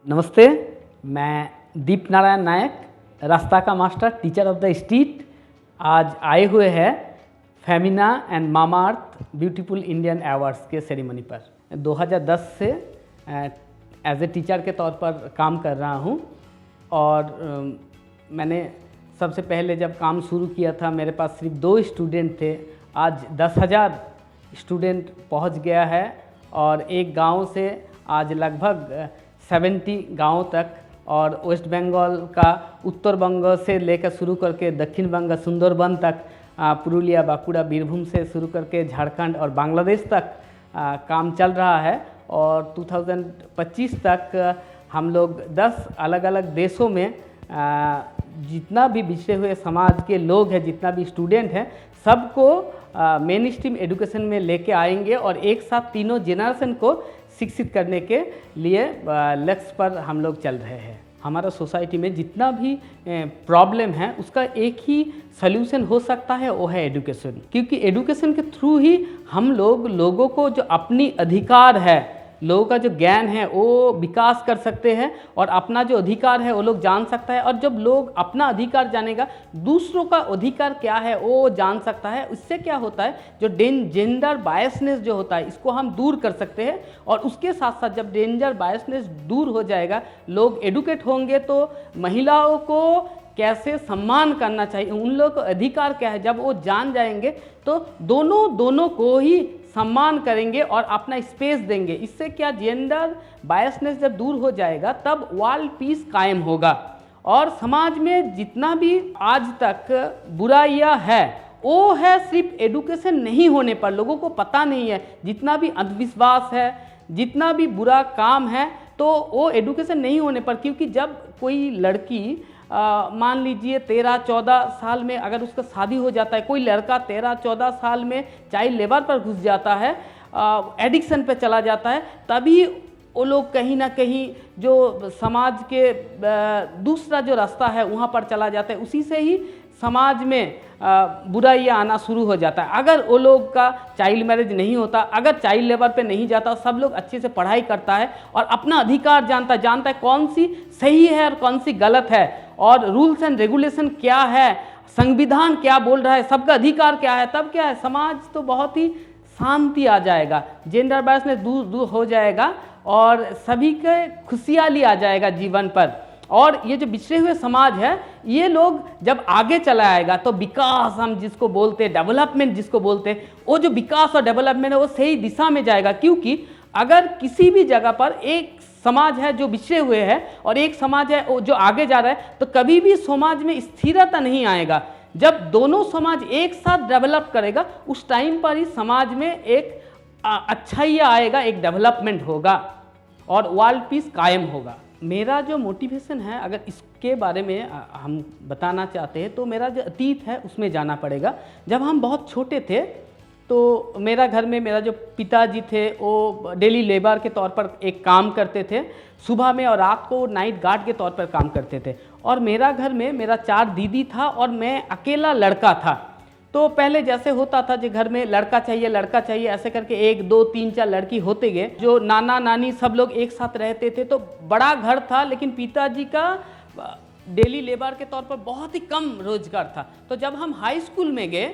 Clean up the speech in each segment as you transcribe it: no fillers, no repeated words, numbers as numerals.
नमस्ते, मैं दीप नारायण नायक, रास्ता का master, teacher of the street. आज आए हुए हैं Femina and Mamaearth beautiful Indian awards के सेरेमनी पर। 2010 से एज ए टीचर के तौर पर काम कर रहा हूं और मैंने सबसे पहले जब काम शुरू किया था मेरे पास सिर्फ 2 स्टूडेंट थे। आज 10,000 स्टूडेंट पहुंच गया है और एक गांव से आज लगभग 70 गाँव तक, और वेस्ट बंगाल का उत्तर बंग से लेकर शुरू करके दक्षिण बंग सुंदरबन तक, पुरुलिया, बांकुड़ा, बीरभूम से शुरू करके झारखंड और बांग्लादेश तक काम चल रहा है। और 2025 तक हम लोग 10 अलग अलग देशों में जितना भी पिछड़े हुए समाज के लोग हैं, जितना भी स्टूडेंट हैं, सबको मेन स्ट्रीम एजुकेशन में लेके आएंगे और एक साथ तीनों जेनरेशन को शिक्षित करने के लिए लक्ष्य पर हम लोग चल रहे हैं। हमारा सोसाइटी में जितना भी प्रॉब्लम है उसका एक ही सल्यूशन हो सकता है, वो है एजुकेशन। क्योंकि एजुकेशन के थ्रू ही हम लोगों को जो अपनी अधिकार है, लोगों का जो ज्ञान है वो विकास कर सकते हैं और अपना जो अधिकार है वो लोग जान सकता है। और जब लोग अपना अधिकार जानेगा, दूसरों का अधिकार क्या है वो जान सकता है। उससे क्या होता है, जो जेंडर बायसनेस जो होता है इसको हम दूर कर सकते हैं। और उसके साथ साथ जब जेंडर बायसनेस दूर हो जाएगा, लोग एडुकेट होंगे, तो महिलाओं को कैसे सम्मान करना चाहिए, उन लोगों को अधिकार क्या है, जब वो जान जाएंगे तो दोनों को ही सम्मान करेंगे और अपना स्पेस देंगे। इससे क्या, जेंडर बायसनेस जब दूर हो जाएगा तब वर्ल्ड पीस कायम होगा। और समाज में जितना भी आज तक बुराइयां है वो है सिर्फ एडुकेशन नहीं होने पर, लोगों को पता नहीं है। जितना भी अंधविश्वास है, जितना भी बुरा काम है, तो वो एडुकेशन नहीं होने पर। क्योंकि जब कोई लड़की मान लीजिए 13-14 साल में अगर उसका शादी हो जाता है, कोई लड़का 13-14 साल में चाइल्ड लेबर पर घुस जाता है, एडिक्शन पे चला जाता है, तभी वो लोग कहीं ना कहीं जो समाज के दूसरा जो रास्ता है वहाँ पर चला जाता है। उसी से ही समाज में बुराइयाँ आना शुरू हो जाता है। अगर वो लोग का चाइल्ड मैरिज नहीं होता, अगर चाइल्ड लेबर पे नहीं जाता, सब लोग अच्छे से पढ़ाई करता है और अपना अधिकार जानता है कौन सी सही है और कौन सी गलत है, और रूल्स एंड रेगुलेशन क्या है, संविधान क्या बोल रहा है, सबका अधिकार क्या है, तब क्या है, समाज तो बहुत ही शांति आ जाएगा, जेंडर बायसनेस दूर हो जाएगा और सभी के खुशहाली आ जाएगा जीवन पर। और ये जो बिछड़े हुए समाज है, ये लोग जब आगे चला आएगा तो विकास हम जिसको बोलते हैं, डेवलपमेंट जिसको बोलते हैं, वो जो विकास और डेवलपमेंट है वो सही दिशा में जाएगा। क्योंकि अगर किसी भी जगह पर एक समाज है जो बिछड़े हुए है और एक समाज है जो आगे जा रहा है, तो कभी भी समाज में स्थिरता नहीं आएगा। जब दोनों समाज एक साथ डेवलप करेगा, उस टाइम पर ही समाज में एक अच्छाई आएगा, एक डेवलपमेंट होगा और वर्ल्ड पीस कायम होगा। मेरा जो मोटिवेशन है, अगर इसके बारे में हम बताना चाहते हैं, तो मेरा जो अतीत है उसमें जाना पड़ेगा। जब हम बहुत छोटे थे तो मेरा घर में मेरा जो पिताजी थे वो डेली लेबर के तौर पर एक काम करते थे, सुबह में, और रात को नाइट गार्ड के तौर पर काम करते थे। और मेरा घर में मेरा 4 दीदी था और मैं अकेला लड़का था। तो पहले जैसे होता था जो घर में लड़का चाहिए ऐसे करके 1, 2, 3, 4 लड़की होते गए। जो नाना नानी सब लोग एक साथ रहते थे, तो बड़ा घर था, लेकिन पिताजी का डेली लेबर के तौर पर बहुत ही कम रोजगार था। तो जब हम हाई स्कूल में गए,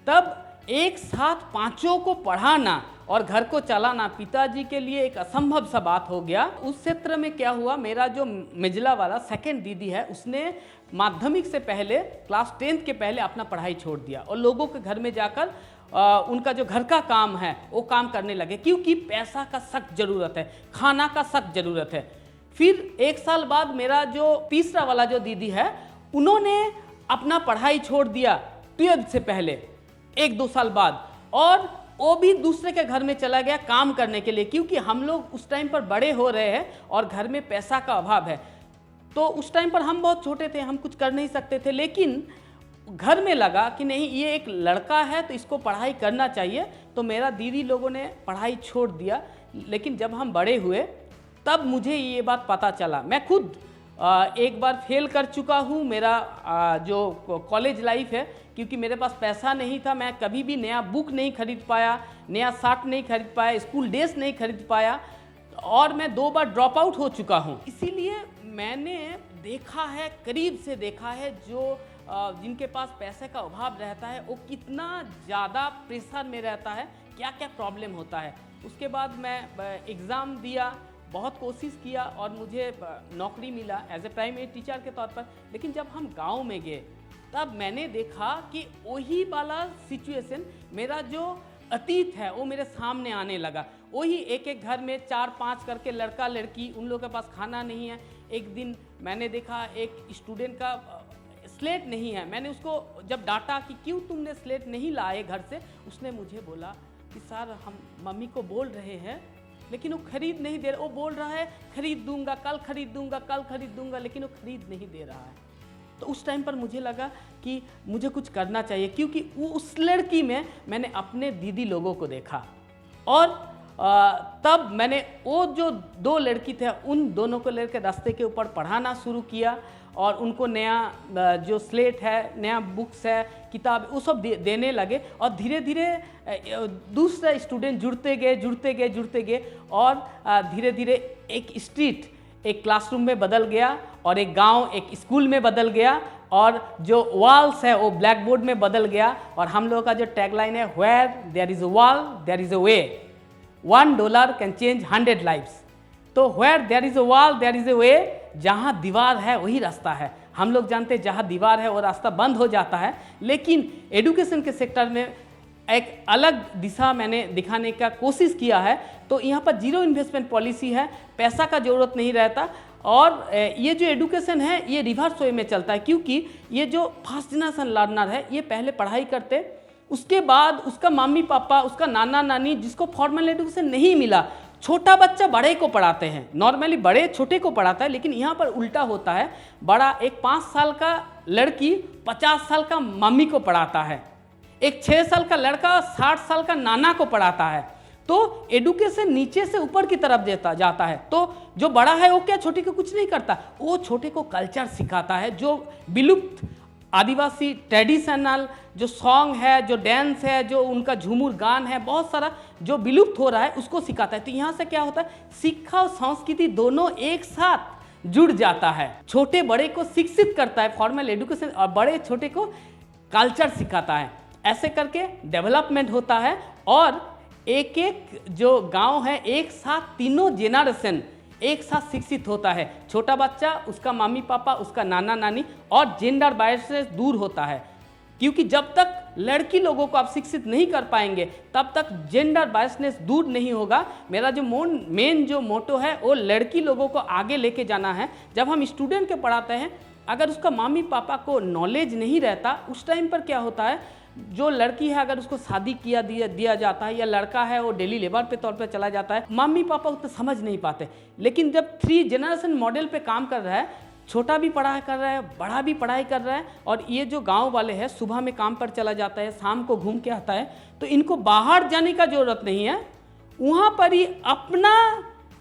तब एक साथ 5 को पढ़ाना और घर को चलाना पिताजी के लिए एक असंभव सा बात हो गया। उस क्षेत्र में क्या हुआ, मेरा जो मिजला वाला 2nd दीदी है, उसने माध्यमिक से पहले क्लास 10th के पहले अपना पढ़ाई छोड़ दिया और लोगों के घर में जाकर उनका जो घर का काम है वो काम करने लगे। क्योंकि पैसा का सख्त ज़रूरत है, खाना का सख्त ज़रूरत है। फिर 1 साल बाद मेरा जो तीसरा वाला जो दीदी है, उन्होंने अपना पढ़ाई छोड़ दिया 12th से पहले 1-2 साल बाद, और वो भी दूसरे के घर में चला गया काम करने के लिए। क्योंकि हम लोग उस टाइम पर बड़े हो रहे हैं और घर में पैसा का अभाव है। तो उस टाइम पर हम बहुत छोटे थे, हम कुछ कर नहीं सकते थे, लेकिन घर में लगा कि नहीं, ये एक लड़का है तो इसको पढ़ाई करना चाहिए। तो मेरा दीदी लोगों ने पढ़ाई छोड़ दिया। लेकिन जब हम बड़े हुए तब मुझे ये बात पता चला। मैं खुद एक बार फेल कर चुका हूँ मेरा जो कॉलेज लाइफ है, क्योंकि मेरे पास पैसा नहीं था। मैं कभी भी नया बुक नहीं खरीद पाया, नया शर्ट नहीं खरीद पाया, स्कूल ड्रेस नहीं खरीद पाया। और मैं 2 बार ड्रॉप आउट हो चुका हूँ। इसीलिए मैंने देखा है, करीब से देखा है, जो जिनके पास पैसे का अभाव रहता है वो कितना ज़्यादा प्रेशर में रहता है, क्या क्या प्रॉब्लम होता है। उसके बाद मैं एग्ज़ाम दिया, बहुत कोशिश किया और मुझे नौकरी मिला एज ए प्राइमरी टीचर के तौर पर। लेकिन जब हम गांव में गए तब मैंने देखा कि वही वाला सिचुएशन, मेरा जो अतीत है वो मेरे सामने आने लगा। वही एक एक घर में 4-5 करके लड़का लड़की, उन लोगों के पास खाना नहीं है। एक दिन मैंने देखा एक स्टूडेंट का स्लेट नहीं है। मैंने उसको जब डांटा कि क्यों तुमने स्लेट नहीं लाए घर से, उसने मुझे बोला कि सर हम मम्मी को बोल रहे हैं लेकिन वो खरीद नहीं दे रहा। वो बोल रहा है खरीद दूंगा, कल खरीद दूंगा, कल खरीद दूंगा, लेकिन वो खरीद नहीं दे रहा है। तो उस टाइम पर मुझे लगा कि मुझे कुछ करना चाहिए, क्योंकि वो उस लड़की में मैंने अपने दीदी लोगों को देखा। और तब मैंने वो जो 2 लड़की थे उन दोनों को लेकर रास्ते के ऊपर पढ़ाना शुरू किया और उनको नया जो स्लेट है, नया बुक्स है, किताब, वो सब देने लगे। और धीरे धीरे दूसरे स्टूडेंट जुड़ते गए और धीरे धीरे एक स्ट्रीट एक क्लासरूम में बदल गया और एक गांव एक स्कूल में बदल गया और जो वॉल्स है वो ब्लैक बोर्ड में बदल गया। और हम लोगों का जो टैगलाइन है, where there is a wall there is a way, $1 can change 100 lifes. तो where there is a wall there is a way, जहाँ दीवार है वही रास्ता है। हम लोग जानते हैं जहाँ दीवार है वो रास्ता बंद हो जाता है। लेकिन एजुकेशन के सेक्टर में एक अलग दिशा मैंने दिखाने का कोशिश किया है। तो यहाँ पर 0 इन्वेस्टमेंट पॉलिसी है, पैसा का ज़रूरत नहीं रहता। और ये जो एजुकेशन है ये रिवर्स वे में चलता है, क्योंकि ये जो फर्स्ट जनरेशन लर्नर है ये पहले पढ़ाई करते, उसके बाद उसका मम्मी पापा, उसका नाना नानी, जिसको फॉर्मल एजुकेशन नहीं मिला, छोटा बच्चा बड़े को पढ़ाते हैं। नॉर्मली बड़े छोटे को पढ़ाता है, लेकिन यहाँ पर उल्टा होता है। बड़ा एक 5 साल का लड़की 50 साल का मम्मी को पढ़ाता है, एक 6 साल का लड़का 60 साल का नाना को पढ़ाता है। तो एडुकेशन नीचे से ऊपर की तरफ जाता है। तो जो बड़ा है वो क्या छोटे को कुछ नहीं करता, वो छोटे को कल्चर सिखाता है, जो विलुप्त आदिवासी ट्रेडिशनल जो सॉन्ग है, जो डांस है, जो उनका झूमर गान है, बहुत सारा जो विलुप्त हो रहा है उसको सिखाता है। तो यहाँ से क्या होता है, शिक्षा और संस्कृति दोनों एक साथ जुड़ जाता है। छोटे बड़े को शिक्षित करता है फॉर्मल एजुकेशन, और बड़े छोटे को कल्चर सिखाता है। ऐसे करके डेवलपमेंट होता है और एक एक जो गांव है एक साथ तीनों जेनरेशन एक साथ शिक्षित होता है। छोटा बच्चा, उसका मम्मी पापा, उसका नाना नानी, और जेंडर बायसेस दूर होता है। क्योंकि जब तक लड़की लोगों को आप शिक्षित नहीं कर पाएंगे तब तक जेंडर बायसनेस दूर नहीं होगा। मेरा जो मेन जो मोटो है वो लड़की लोगों को आगे लेके जाना है। जब हम स्टूडेंट के पढ़ाते हैं, अगर उसका मम्मी पापा को नॉलेज नहीं रहता, उस टाइम पर क्या होता है, जो लड़की है अगर उसको शादी दिया जाता है, या लड़का है वो डेली लेबर पे तौर पे चला जाता है, मम्मी पापा उतना समझ नहीं पाते। लेकिन जब 3 जनरेशन मॉडल पे काम कर रहा है, छोटा भी पढ़ाई कर रहा है, बड़ा भी पढ़ाई कर रहा है, और ये जो गांव वाले हैं सुबह में काम पर चला जाता है, शाम को घूम के आता है, तो इनको बाहर जाने का जरूरत नहीं है। वहाँ पर ही अपना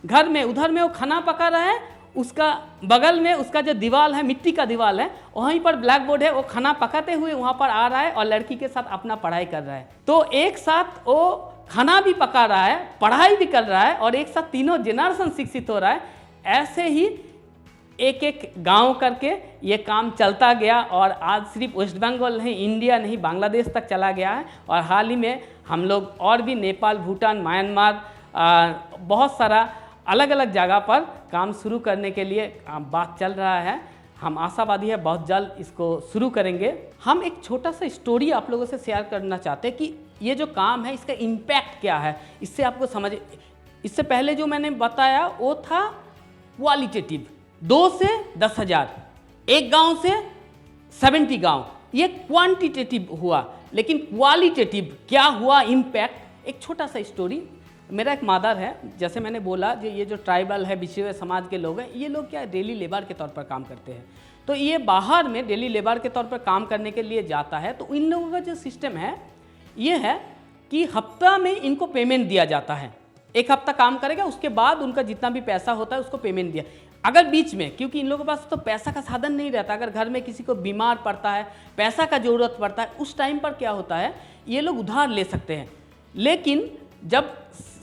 घर में, उधर में वो खाना पका रहा है, उसका बगल में उसका जो दीवार है, मिट्टी का दीवार है, वहीं पर ब्लैक बोर्ड है, वो खाना पकाते हुए वहाँ पर आ रहा है और लड़की के साथ अपना पढ़ाई कर रहा है। तो एक साथ वो खाना भी पका रहा है, पढ़ाई भी कर रहा है, और एक साथ तीनों जनरेशन शिक्षित हो रहा है। ऐसे ही एक एक गांव करके ये काम चलता गया, और आज सिर्फ वेस्ट बंगाल नहीं, इंडिया नहीं, बांग्लादेश तक चला गया है। और हाल ही में हम लोग और भी नेपाल, भूटान, म्यांमार, बहुत सारा अलग अलग जगह पर काम शुरू करने के लिए बात चल रहा है। हम आशावादी है बहुत जल्द इसको शुरू करेंगे। हम एक छोटा सा स्टोरी आप लोगों से शेयर करना चाहते हैं कि ये जो काम है इसका इम्पैक्ट क्या है, इससे आपको समझ। इससे पहले जो मैंने बताया वो था क्वालिटेटिव, 2 से 10,000, एक गांव से 70 गांव, ये क्वांटिटेटिव हुआ। लेकिन क्वालिटेटिव क्या हुआ इम्पैक्ट, एक छोटा सा स्टोरी। मेरा एक मदर है, जैसे मैंने बोला, जो ये जो ट्राइबल है, पिछड़े समाज के लोग हैं, ये लोग क्या डेली लेबर के तौर पर काम करते हैं। तो ये बाहर में डेली लेबर के तौर पर काम करने के लिए जाता है। तो इन लोगों का जो सिस्टम है ये है कि हफ्ता में इनको पेमेंट दिया जाता है। एक हफ्ता काम करेगा, उसके बाद उनका जितना भी पैसा होता है उसको पेमेंट दिया। अगर बीच में, क्योंकि इन लोगों के पास तो पैसा का साधन नहीं रहता, अगर घर में किसी को बीमार पड़ता है, पैसा का ज़रूरत पड़ता है, उस टाइम पर क्या होता है, ये लोग उधार ले सकते हैं। लेकिन जब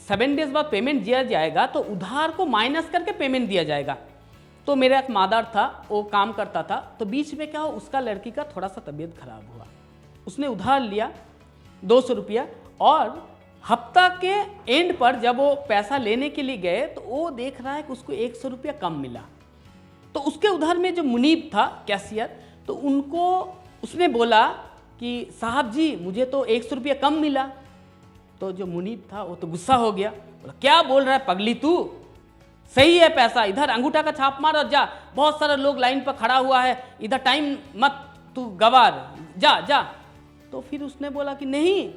7 डेज बाद पेमेंट दिया जाएगा तो उधार को माइनस करके पेमेंट दिया जाएगा। तो मेरा एक मादार था, वो काम करता था, तो बीच में क्या हो, उसका लड़की का थोड़ा सा तबीयत खराब हुआ, उसने उधार लिया 200 रुपया, और हफ्ता के एंड पर जब वो पैसा लेने के लिए गए तो वो देख रहा है कि उसको 100 रुपया कम मिला। तो उसके उधर में जो मुनीब था कैशियर, तो उनको उसने बोला कि साहब जी मुझे तो 100 रुपया कम मिला। तो जो मुनीब था वो तो गुस्सा हो गया, बोला क्या बोल रहा है पगली तू, सही है पैसा, इधर अंगूठा का छाप मार और जा, बहुत सारे लोग लाइन पर खड़ा हुआ है, इधर टाइम मत तू गवार, जा जा। तो फिर उसने बोला कि नहीं,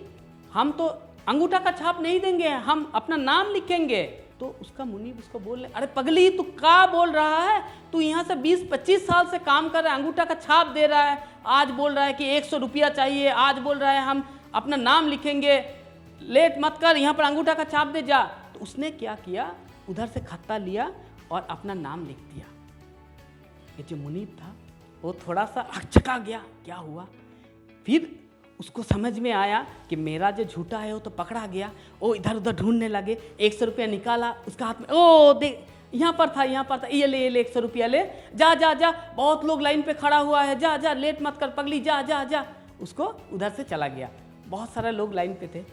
हम तो अंगूठा का छाप नहीं देंगे, हम अपना नाम लिखेंगे। तो उसका मुनीब उसको बोल रहे, अरे पगली तू क्या बोल रहा है, तू यहाँ से 20-25 साल से काम कर रहा है, अंगूठा का छाप दे रहा है, आज बोल रहा है कि 100 रुपया चाहिए, आज बोल रहा है हम अपना नाम लिखेंगे, लेट मत कर, यहाँ पर अंगूठा का छाप दे जा। तो उसने क्या किया, उधर से खत्ता लिया और अपना नाम लिख दिया। ये जो मुनीब था वो थोड़ा सा हकचका गया, क्या हुआ। फिर उसको समझ में आया कि मेरा जो झूठा है वो तो पकड़ा गया। वो इधर उधर ढूंढने लगे, 100 रुपया निकाला उसका हाथ में, ओ देख यहाँ पर था, यहाँ पर था, ये ले 100 रुपया ले, जा जा जा, बहुत लोग लाइन पे खड़ा हुआ है, जा जा, लेट मत कर पगली, जा जा जा। उसको उधर से चला गया, बहुत सारे लोग लाइन पे थे।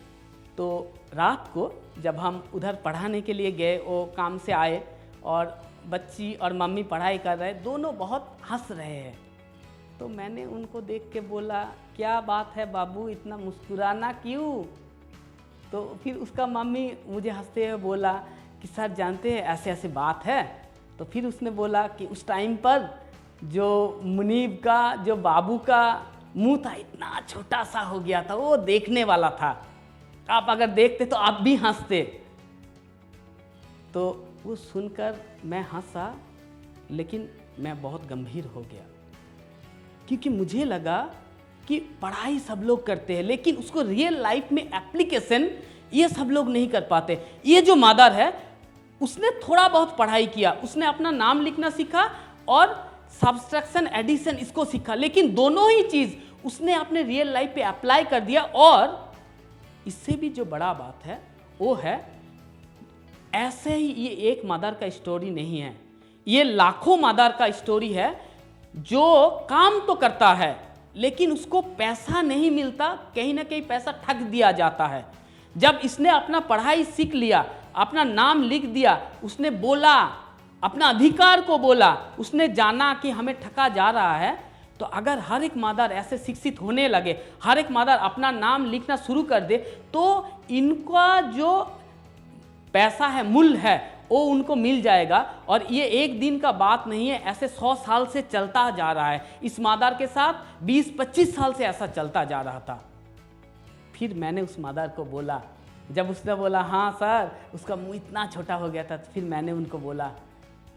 तो रात को जब हम उधर पढ़ाने के लिए गए, वो काम से आए और बच्ची और मम्मी पढ़ाई कर रहे, दोनों बहुत हंस रहे हैं। तो मैंने उनको देख के बोला, क्या बात है बाबू, इतना मुस्कुराना क्यों। तो फिर उसका मम्मी मुझे हंसते हुए बोला कि सर जानते हैं ऐसे ऐसे बात है। तो फिर उसने बोला कि उस टाइम पर जो मुनीब का, जो बाबू का मुंह था इतना छोटा सा हो गया था, वो देखने वाला था, आप अगर देखते तो आप भी हंसते। तो वो सुनकर मैं हंसा, लेकिन मैं बहुत गंभीर हो गया, क्योंकि मुझे लगा कि पढ़ाई सब लोग करते हैं, लेकिन उसको रियल लाइफ में एप्लीकेशन ये सब लोग नहीं कर पाते। ये जो मादर है उसने थोड़ा बहुत पढ़ाई किया, उसने अपना नाम लिखना सीखा और सब्सट्रैक्शन एडिशन इसको सीखा, लेकिन दोनों ही चीज़ उसने अपने रियल लाइफ पे अप्लाई कर दिया। और इससे भी जो बड़ा बात है वो है, ऐसे ही ये एक मदर का स्टोरी नहीं है, ये लाखों मदर का स्टोरी है जो काम तो करता है लेकिन उसको पैसा नहीं मिलता, कहीं ना कहीं पैसा ठग दिया जाता है। जब इसने अपना पढ़ाई सीख लिया, अपना नाम लिख दिया, उसने बोला, अपना अधिकार को बोला, उसने जाना कि हमें ठगा जा रहा है। तो अगर हर एक मादर ऐसे शिक्षित होने लगे, हर एक मादर अपना नाम लिखना शुरू कर दे, तो इनका जो पैसा है, मूल्य है, वो उनको मिल जाएगा। और ये एक दिन का बात नहीं है, ऐसे 100 साल से चलता जा रहा है। इस मादर के साथ 20-25 साल से ऐसा चलता जा रहा था। फिर मैंने उस मादर को बोला, जब उसने बोला हाँ सर, उसका मुंह इतना छोटा हो गया था, तो फिर मैंने उनको बोला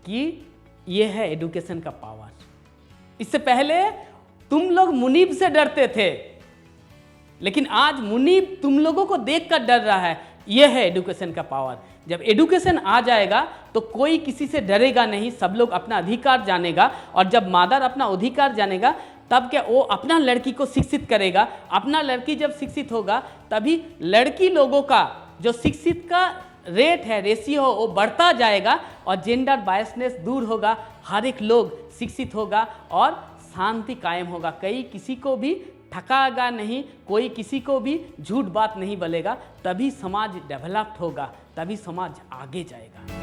कि ये है एडुकेशन का पावर। इससे पहले तुम लोग मुनीब से डरते थे, लेकिन आज मुनीब तुम लोगों को देखकर डर रहा है। यह है एडुकेशन का पावर। जब एडुकेशन आ जाएगा तो कोई किसी से डरेगा नहीं, सब लोग अपना अधिकार जानेगा। और जब मादर अपना अधिकार जानेगा, तब क्या वो अपना लड़की को शिक्षित करेगा। अपना लड़की जब शिक्षित होगा, तभी लड़की लोगों का जो शिक्षित का रेट है, रेशियो हो, वो बढ़ता जाएगा और जेंडर बायसनेस दूर होगा, हर एक लोग शिक्षित होगा और शांति कायम होगा। कहीं किसी को भी ठकागा नहीं, कोई किसी को भी झूठ बात नहीं बोलेगा, तभी समाज डेवलप्ड होगा, तभी समाज आगे जाएगा।